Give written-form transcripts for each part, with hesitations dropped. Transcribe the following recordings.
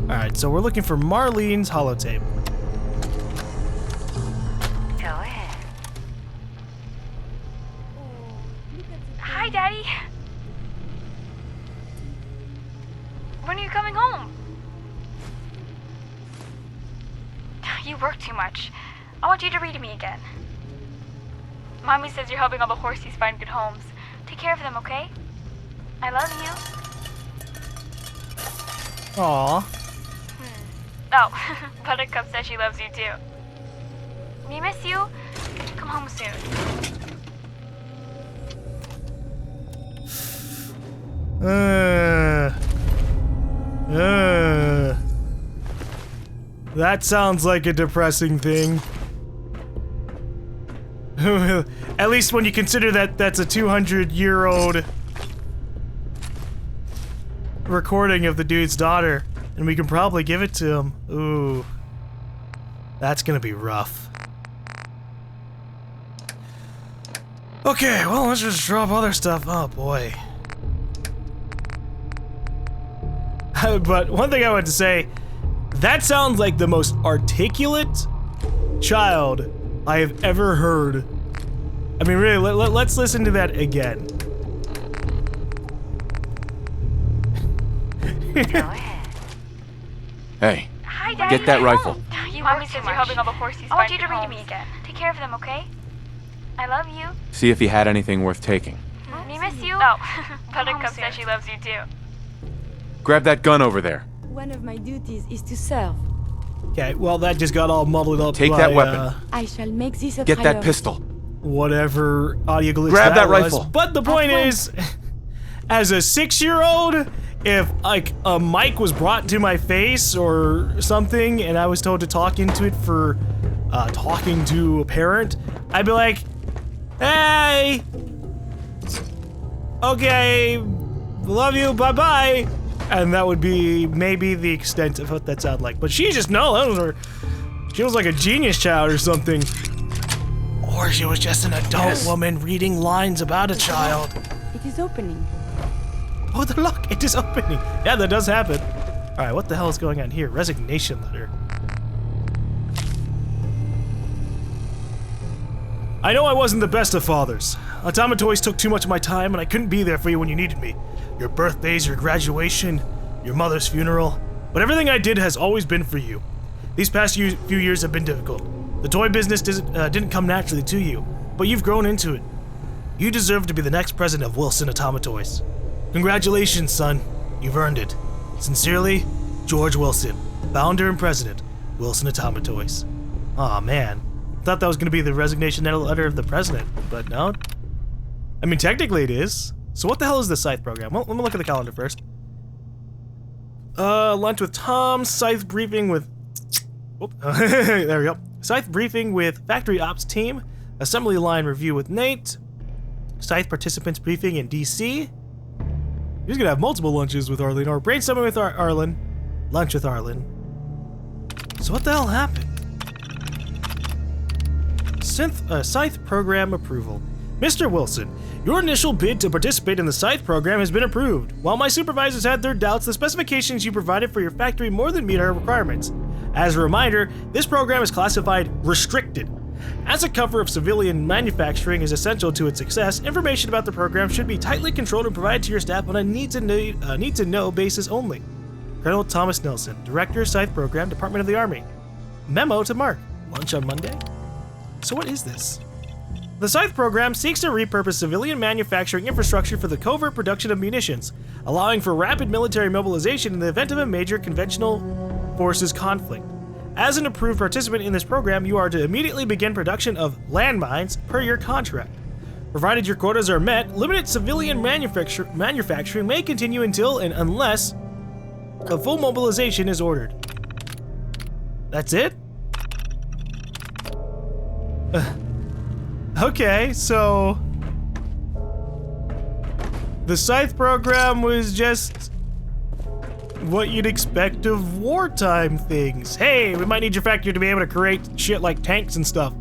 Alright, so we're looking for Marlene's holotape. Go ahead. Hi, Daddy. When are you coming home? You work too much. I want you to read to me again. Mommy says you're helping all the horsies find good homes. Take care of them, okay? I love you. Aww. Oh, Buttercup says she loves you too. We miss you. Come home soon. That sounds like a depressing thing. At least when you consider that that's a 200-year-old recording of the dude's daughter, and we can probably give it to him. Ooh. That's gonna be rough. Okay, well, let's just drop other stuff. Oh, boy. But one thing I want to say, that sounds like the most articulate child I have ever heard. I mean, really, let's listen to that again. Go ahead. Hey, Hi, Daddy. get that rifle. You Mommy says you're helping all the horsies. I want you to read to me again. Take care of them, okay? I love you. See if he had anything worth taking. We miss you. Oh, Buttercup says she loves you too. Grab that gun over there. One of my duties is to serve. Okay, well, that just got all muddled up. Take by, that weapon. I shall make this a Get that priority. pistol. Whatever audio glitch Grab that was. rifle. But the point is, as a 6-year-old, if like a mic was brought to my face or something and I was told to talk into it for talking to a parent, I'd be like, hey, okay, love you, bye-bye. And that would be maybe the extent of what that sounded like. But she just, no, that was her. She was like a genius child or something. Or she was just an adult woman reading lines about a child. It is opening. Oh, the lock, it is opening. Yeah, that does happen. All right, what the hell is going on here? Resignation letter. I know I wasn't the best of fathers. Automatoys took too much of my time and I couldn't be there for you when you needed me. Your birthdays, your graduation, your mother's funeral. But everything I did has always been for you. These past few years have been difficult. The toy business didn't come naturally to you, but you've grown into it. You deserve to be the next president of Wilson Automatoys. Congratulations, son. You've earned it. Sincerely, George Wilson, founder and president, Wilson Automatoys. Aw, man. Thought that was going to be the resignation letter of the president, but no. I mean, technically it is. So what the hell is the Scythe program? Well, let me look at the calendar first. Lunch with Tom, Scythe briefing with... Oh, there we go. Scythe briefing with factory ops team, assembly line review with Nate, Scythe participants briefing in DC. He's gonna have multiple lunches with Arlene, or brainstorming with Arlen, lunch with Arlen. So what the hell happened? Scythe program approval. Mr. Wilson, your initial bid to participate in the Scythe program has been approved. While my supervisors had their doubts, the specifications you provided for your factory more than meet our requirements. As a reminder, this program is classified restricted. As a cover of civilian manufacturing is essential to its success, information about the program should be tightly controlled and provided to your staff on a need-to-know basis only. Colonel Thomas Nelson, Director, Scythe Program, Department of the Army. Memo to Mark. Lunch on Monday? So what is this? The Scythe program seeks to repurpose civilian manufacturing infrastructure for the covert production of munitions, allowing for rapid military mobilization in the event of a major conventional forces conflict. As an approved participant in this program, you are to immediately begin production of landmines per your contract. Provided your quotas are met, limited civilian manufacturing may continue until and unless a full mobilization is ordered. That's it? Okay, so the Scythe program was just what you'd expect of wartime things. Hey, we might need your factory to be able to create shit like tanks and stuff.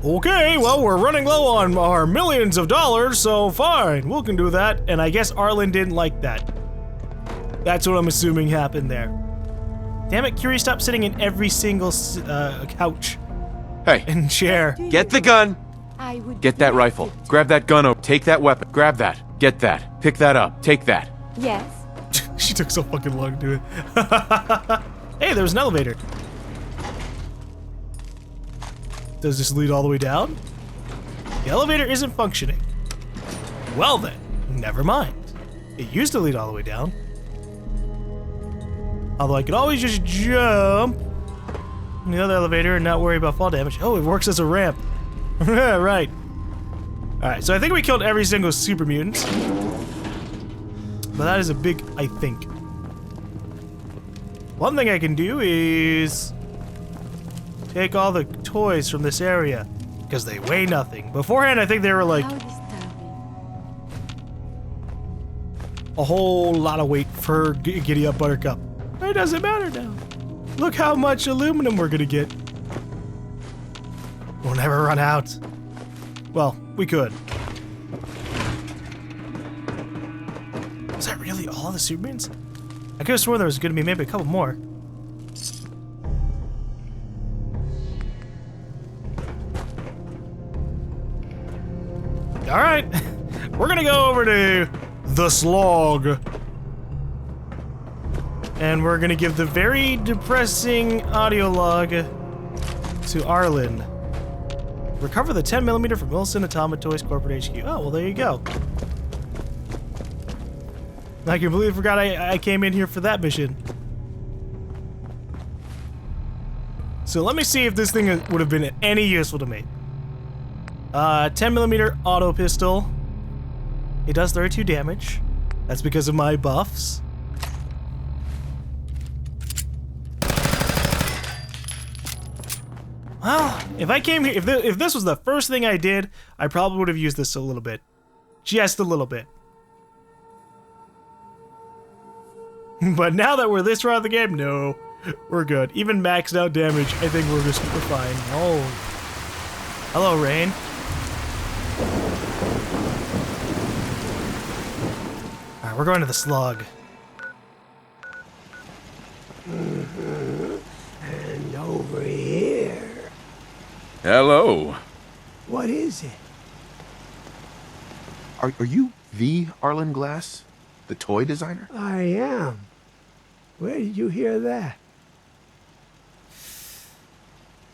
Okay, well, we're running low on our millions of dollars, so fine, we can do that. And I guess Arlen didn't like that. That's what I'm assuming happened there. Damn it, Curie, stop sitting in every single couch Hey, and chair. get the gun. I would Get that like rifle. it. Grab that gun. Take that weapon. Grab that. Get that. Pick that up. Take that. Yes. She took so fucking long to do it. Hey, there was an elevator. Does this lead all the way down? The elevator isn't functioning. Well then, never mind. It used to lead all the way down. Although I could always just jump in the other elevator and not worry about fall damage. Oh, it works as a ramp. Right. Alright, so I think we killed every single super mutant. But that is a big I think. One thing I can do is take all the toys from this area because they weigh nothing. Beforehand, I think they were like How disturbing. a whole lot of weight for Giddy Up Buttercup. It doesn't matter now. Look how much aluminum we're gonna get. We'll never run out. Well, we could. Is that really all the super mutants? I could have sworn there was gonna be maybe a couple more. Alright, we're gonna go over to the slog. And we're gonna give the very depressing audio log to Arlen. Recover the 10mm from Wilson Atomic Toys Corporate HQ. Oh, well, there you go. I completely forgot I came in here for that mission. So let me see if this thing would have been any useful to me. 10mm auto pistol. It does 32 damage. That's because of my buffs. Well, if I came here, if this was the first thing I did, I probably would have used this a little bit. Just a little bit. But now that we're this far out of the game, no, we're good. Even maxed out damage, I think we're fine. Oh. Hello, Rain. Alright, we're going to the slug. And over here. Hello. What is it? Are you the Arlen Glass? The toy designer? I am. Where did you hear that?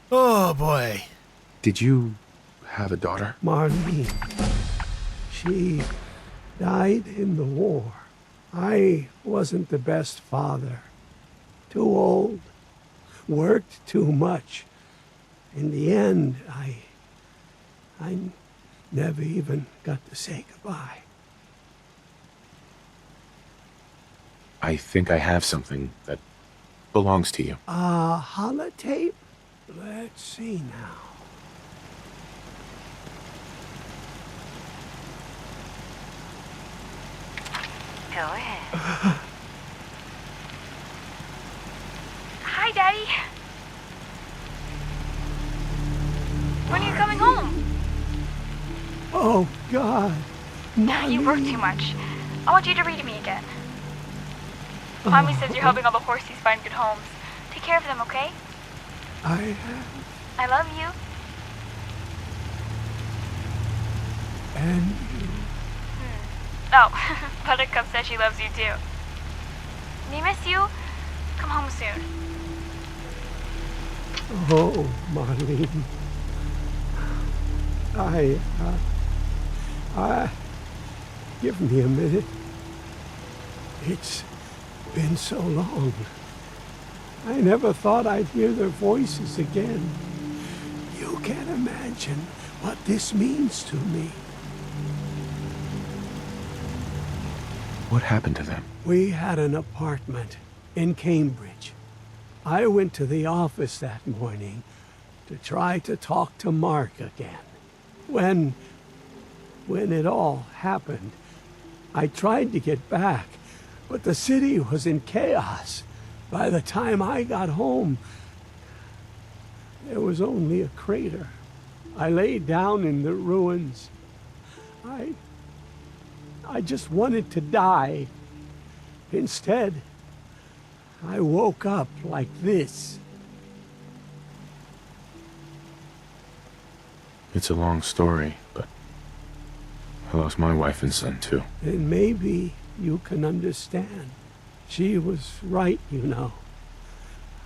Oh boy. Did you have a daughter? Marlene. She died in the war. I wasn't the best father. Too old. Worked too much. In the end, I never even got to say goodbye. I think I have something that belongs to you. Holotape? Let's see now. Go ahead. Hi, Daddy. When are you coming home? Oh, God. You work too much. I want you to read to me again. Mommy says you're helping all the horsies find good homes. Take care of them, okay? I have. I love you. And you. Oh, Buttercup says she loves you too. We miss you. Come home soon. Oh, Marlene. Give me a minute. It's been so long. I never thought I'd hear their voices again. You can't imagine what this means to me. What happened to them? We had an apartment in Cambridge. I went to the office that morning to try to talk to Mark again. When it all happened, I tried to get back, but the city was in chaos. By the time I got home, there was only a crater. I lay down in the ruins. I just wanted to die. Instead, I woke up like this. It's a long story, but I lost my wife and son too. And maybe you can understand. She was right, you know.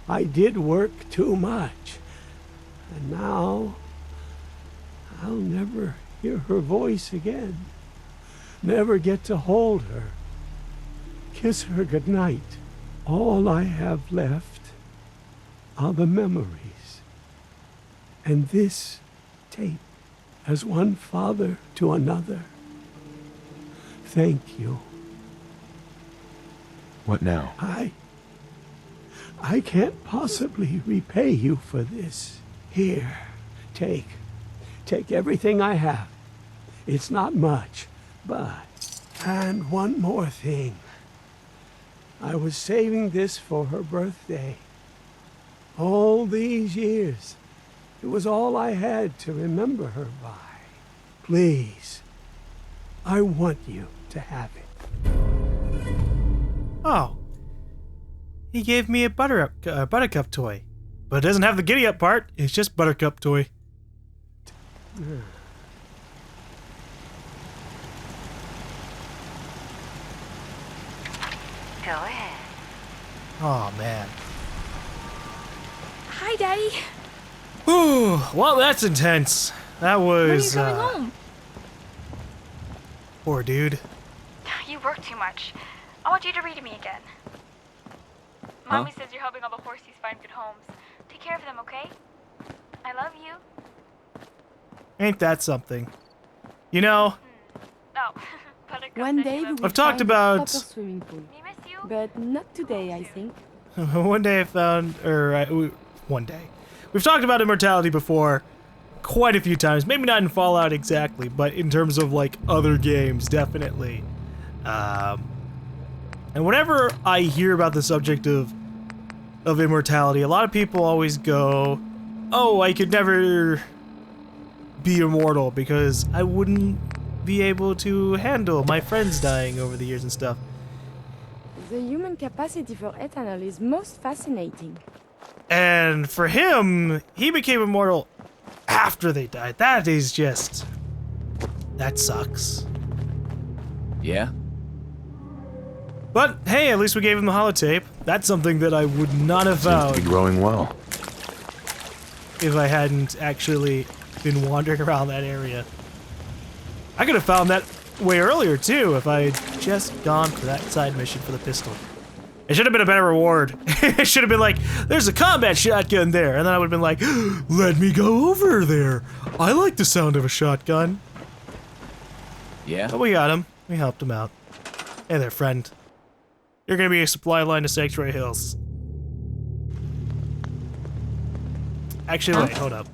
I did work too much. And now I'll never hear her voice again. Never get to hold her. Kiss her goodnight. All I have left are the memories. And this tape, as one father to another. Thank you. What now? I can't possibly repay you for this. Here, take everything I have. It's not much, but... And one more thing. I was saving this for her birthday. All these years, it was all I had to remember her by. Please, I want you to have it. Oh. He gave me a Buttercup toy. But it doesn't have the giddy up part, it's just Buttercup toy. Go ahead. Oh man. Hi, Daddy. Ooh, well that's intense. That was When are you coming home? Poor dude. You work too much. I want you to read to me again. Mommy says you're helping all the horsies find good homes. Take care of them, okay? I love you. Ain't that something? You know, Oh, Buttercup One said day you we love will I've talked find about- a proper swimming pool. me. Miss you. But not today, I think. one day I found, one day. We've talked about immortality before quite a few times. Maybe not in Fallout exactly, but in terms of like other games, definitely. And whenever I hear about the subject of immortality, a lot of people always go, "Oh, I could never be immortal because I wouldn't be able to handle my friends dying over the years and stuff." The human capacity for ethanol is most fascinating. And for him, he became immortal after they died. That is just... that sucks. Yeah? But hey, at least we gave him the holotape. That's something that I would not have Seems to found be growing well. if I hadn't actually been wandering around that area. I could have found that way earlier too if I had just gone for that side mission for the pistol. It should have been a better reward. It should have been like, there's a combat shotgun there, and then I would have been like, let me go over there. I like the sound of a shotgun. Yeah? But we got him. We helped him out. Hey there, friend. You're gonna be a supply line to Sanctuary Hills. Actually, wait, hold up.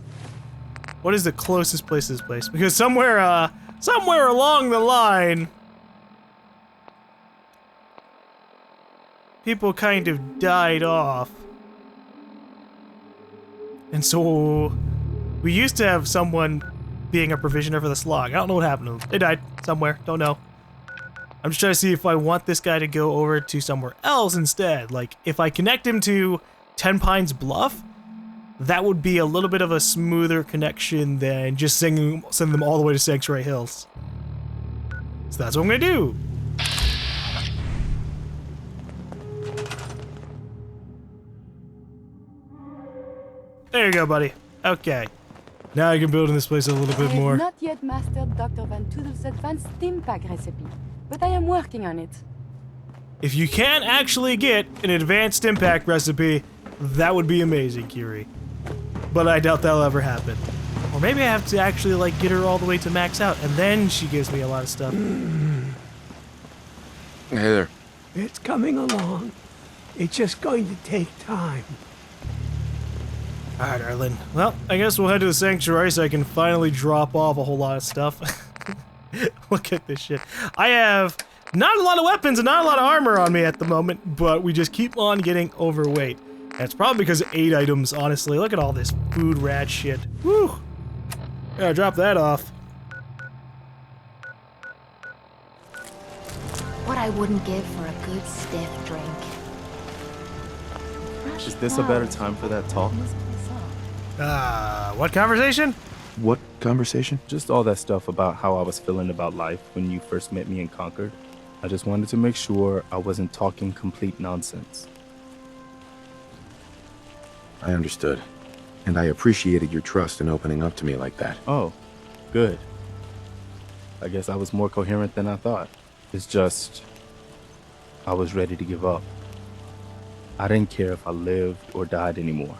What is the closest place to this place? Because somewhere along the line, people kind of died off. And so, we used to have someone being a provisioner for the slog. I don't know what happened to them. They died somewhere, don't know. I'm just trying to see if I want this guy to go over to somewhere else instead. Like, if I connect him to 10 Pines Bluff, that would be a little bit of a smoother connection than just send them all the way to Sanctuary Hills. So that's what I'm gonna do. There you go, buddy. Okay. Now I can build in this place a little I bit have more. not yet mastered Dr. Van Toodle's advanced stim pack recipe, but I am working on it. If you can't actually get an advanced impact recipe, that would be amazing, Kiri. But I doubt that'll ever happen. Or maybe I have to actually like get her all the way to max out, and then she gives me a lot of stuff. Hey there. It's coming along. It's just going to take time. Alright, Arlen. Well, I guess we'll head to the sanctuary so I can finally drop off a whole lot of stuff. Look at this shit. I have not a lot of weapons and not a lot of armor on me at the moment, but we just keep on getting overweight. And it's probably because of 8 items, honestly. Look at all this food rat shit. Whew. Gotta drop that off. What I wouldn't give for a good stiff drink. Is this a better time for that talk? What conversation? What conversation? Just all that stuff about how I was feeling about life when you first met me in Concord. I just wanted to make sure I wasn't talking complete nonsense. I understood. And I appreciated your trust in opening up to me like that. Oh, good. I guess I was more coherent than I thought. It's just, I was ready to give up. I didn't care if I lived or died anymore.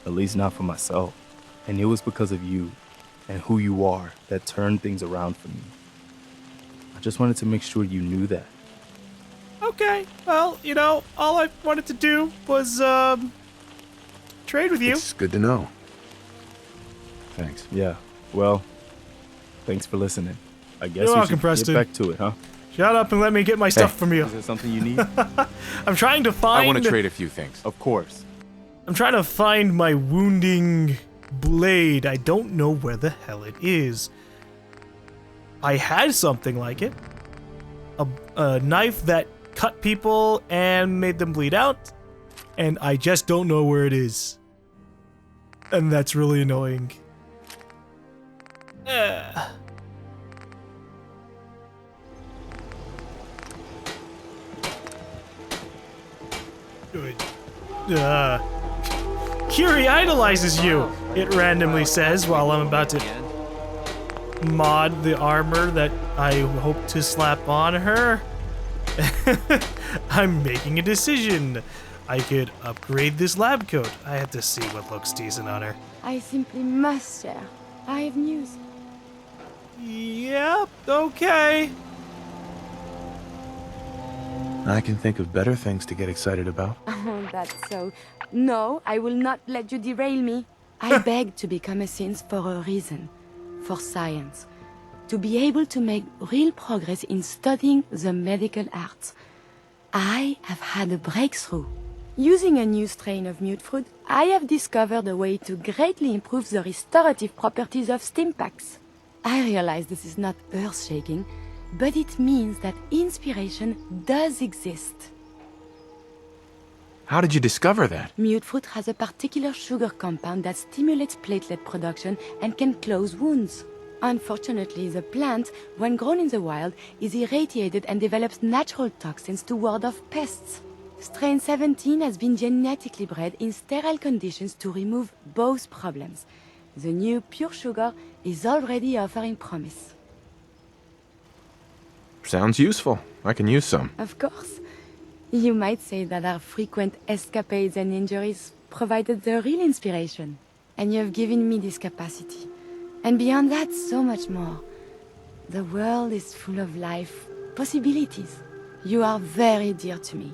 At least not for myself. And it was because of you and who you are that turned things around for me. I just wanted to make sure you knew that. Okay, well, you know, all I wanted to do was, trade with you. It's good to know. Thanks. Yeah, well, thanks for listening. I guess You're we welcome, should Preston. get back to it, huh? Shut up and let me get my stuff from you. Is there something you need? I'm trying to find... I want to trade a few things. Of course. I'm trying to find my wounding blade. I don't know where the hell it is. I had something like it. A knife that cut people and made them bleed out. And I just don't know where it is. And that's really annoying. Good. Curie idolizes you, it randomly says while I'm about to mod the armor that I hope to slap on her. I'm making a decision. I could upgrade this lab coat. I have to see what looks decent on her. I simply must share. I have news. Yep, okay. I can think of better things to get excited about. Oh, that's so. No, I will not let you derail me. I beg to become a synth for a reason. For science. To be able to make real progress in studying the medical arts. I have had a breakthrough. Using a new strain of mute fruit, I have discovered a way to greatly improve the restorative properties of stimpaks. I realize this is not earth-shaking, but it means that inspiration does exist. How did you discover that? Mute fruit has a particular sugar compound that stimulates platelet production and can close wounds. Unfortunately, the plant, when grown in the wild, is irradiated and develops natural toxins to ward off pests. Strain 17 has been genetically bred in sterile conditions to remove both problems. The new pure sugar is already offering promise. Sounds useful. I can use some. Of course. You might say that our frequent escapades and injuries provided the real inspiration. And you have given me this capacity. And beyond that, so much more. The world is full of life, possibilities. You are very dear to me.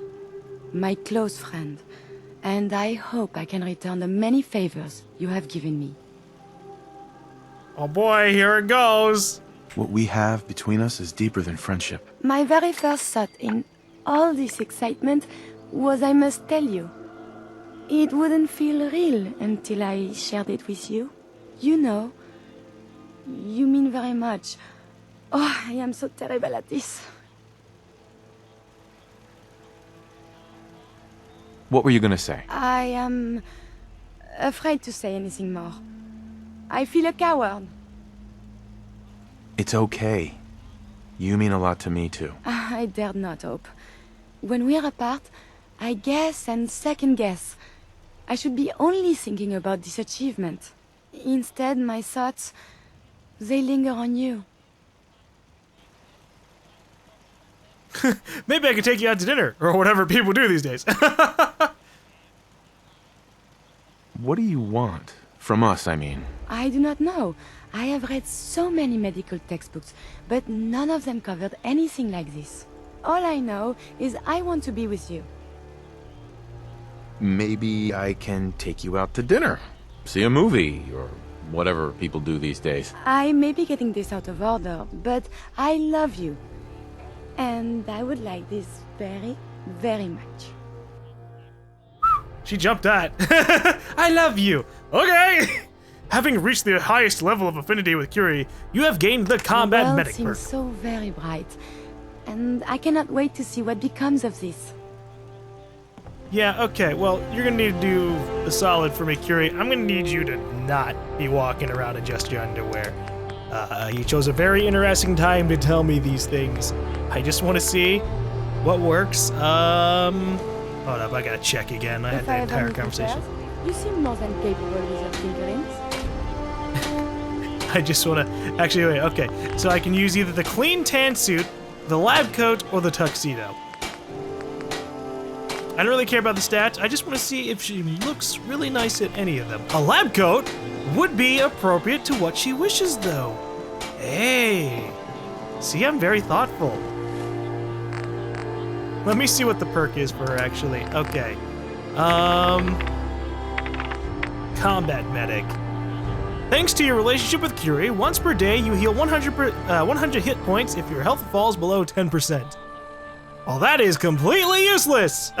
My close friend. And I hope I can return the many favors you have given me. Oh boy, here it goes. What we have between us is deeper than friendship. My very first thought in all this excitement was I must tell you. It wouldn't feel real until I shared it with you. You know, you mean very much. Oh, I am so terrible at this. What were you gonna say? I am afraid to say anything more. I feel a coward. It's okay. You mean a lot to me, too. I dared not hope. When we're apart, I guess and second guess. I should be only thinking about this achievement. Instead, my thoughts, they linger on you. Maybe I could take you out to dinner, or whatever people do these days. What do you want? From us, I mean. I do not know. I have read so many medical textbooks, but none of them covered anything like this. All I know is I want to be with you. Maybe I can take you out to dinner. See a movie, or whatever people do these days. I may be getting this out of order, but I love you. And I would like this very, very much. She jumped that. I love you. Okay. Having reached the highest level of affinity with Curie, you have gained the combat The world medic seems perk. so very bright, and I cannot wait to see what becomes of this. Yeah, okay, well, you're gonna need to do a solid for me, Curie. I'm gonna need you to not be walking around in just your underwear. You chose a very interesting time to tell me these things. I just want to see what works. Hold up, I gotta check again. I had the entire conversation. You seem more than capable with your fingerings. I just want to... Actually, wait, okay. So I can use either the clean tan suit, the lab coat, or the tuxedo. I don't really care about the stats. I just want to see if she looks really nice at any of them. A lab coat would be appropriate to what she wishes, though. Hey. See, I'm very thoughtful. Let me see what the perk is for her, actually. Okay. Combat Medic. Thanks to your relationship with Curie, once per day you heal 100 hit points if your health falls below 10%. Well, that is completely useless!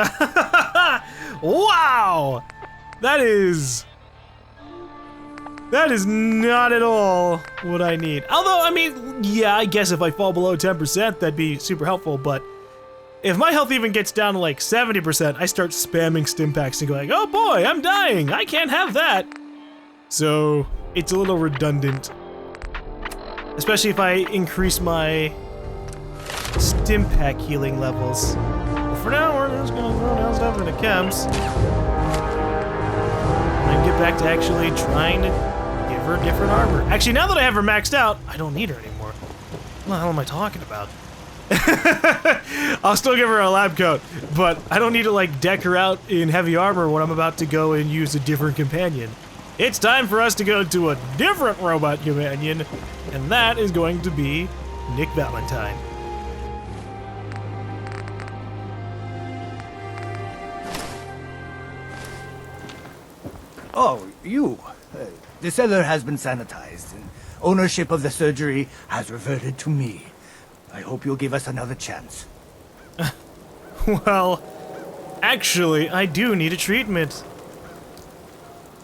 Wow! That is not at all what I need. Although, I mean, yeah, I guess if I fall below 10%, that'd be super helpful, but if my health even gets down to like 70%, I start spamming stim packs and going, oh boy, I'm dying, I can't have that. So, it's a little redundant. Especially if I increase my stim pack healing levels. But for now, we're just gonna throw down stuff into chems. And get back to actually trying to give her different armor. Actually, now that I have her maxed out, I don't need her anymore. What the hell am I talking about? I'll still give her a lab coat, but I don't need to like deck her out in heavy armor when I'm about to go and use a different companion. It's time for us to go to a different robot companion, and that is going to be Nick Valentine. Oh, you. The cellar has been sanitized, and ownership of the surgery has reverted to me. I hope you'll give us another chance. Well, actually, I do need a treatment.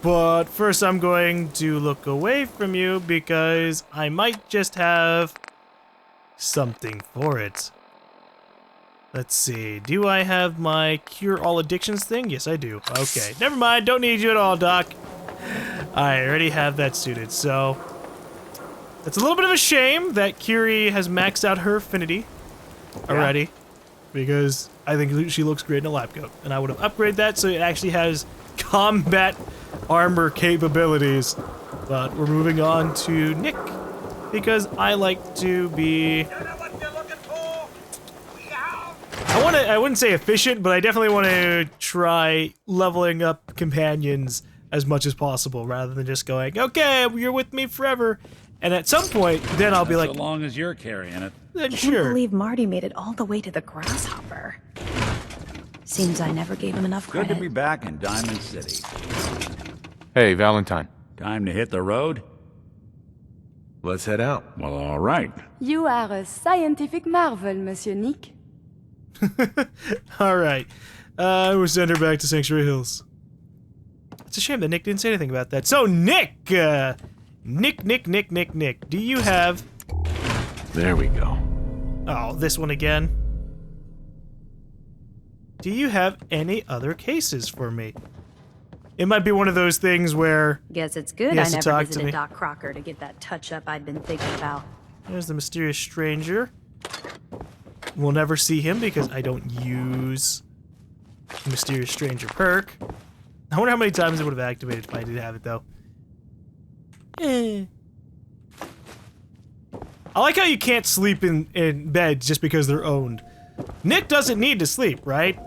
But first I'm going to look away from you because I might just have something for it. Let's see, do I have my cure all addictions thing? Yes, I do. Okay, never mind, don't need you at all, Doc. I already have that suited, so... It's a little bit of a shame that Curie has maxed out her affinity already, because I think she looks great in a lab coat, and I would have upgraded that so it actually has combat armor capabilities. But we're moving on to Nick, because I like to be... I wouldn't say efficient, but I definitely want to try leveling up companions as much as possible, rather than just going, okay, you're with me forever. And at some point, then I'll be like... So long as you're carrying it. Then I sure. can't believe Marty made it all the way to the grasshopper. Seems I never gave him enough credit. Good to be back in Diamond City. Hey, Valentine. Time to hit the road? Let's head out. Well, all right. You are a scientific marvel, Monsieur Nick. Alright. We'll send her back to Sanctuary Hills. It's a shame that Nick didn't say anything about that. So, Nick! Nick, do you have... There we go. Oh, this one again. Do you have any other cases for me? It might be one of those things where... Guess it's good I never visited Doc Crocker to get that touch-up I'd been thinking about. There's the mysterious stranger. We'll never see him because I don't use the mysterious stranger perk. I wonder how many times it would have activated if I did have it, though. I like how you can't sleep in beds just because they're owned. Nick doesn't need to sleep, right?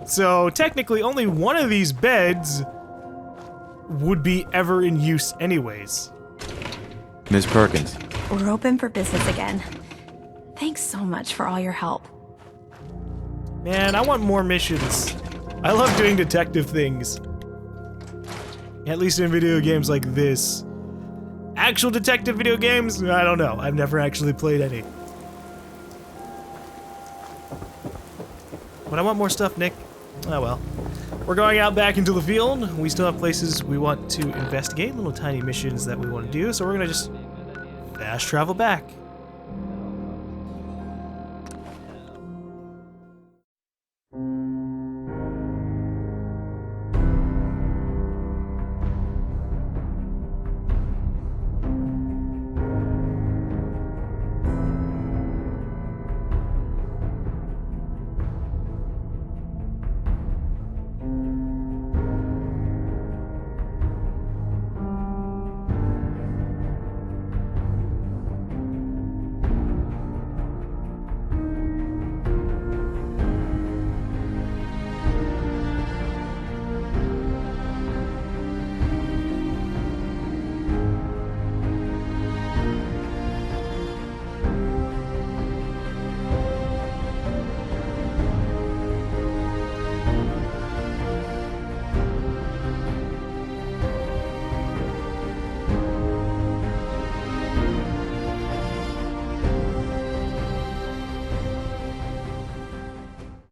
So technically only one of these beds would be ever in use anyways. Ms. Perkins. We're open for business again. Thanks so much for all your help. Man, I want more missions. I love doing detective things. At least in video games like this. Actual detective video games? I don't know. I've never actually played any. But I want more stuff, Nick. Oh well. We're going out back into the field. We still have places we want to investigate, little tiny missions that we want to do, so we're gonna just fast travel back.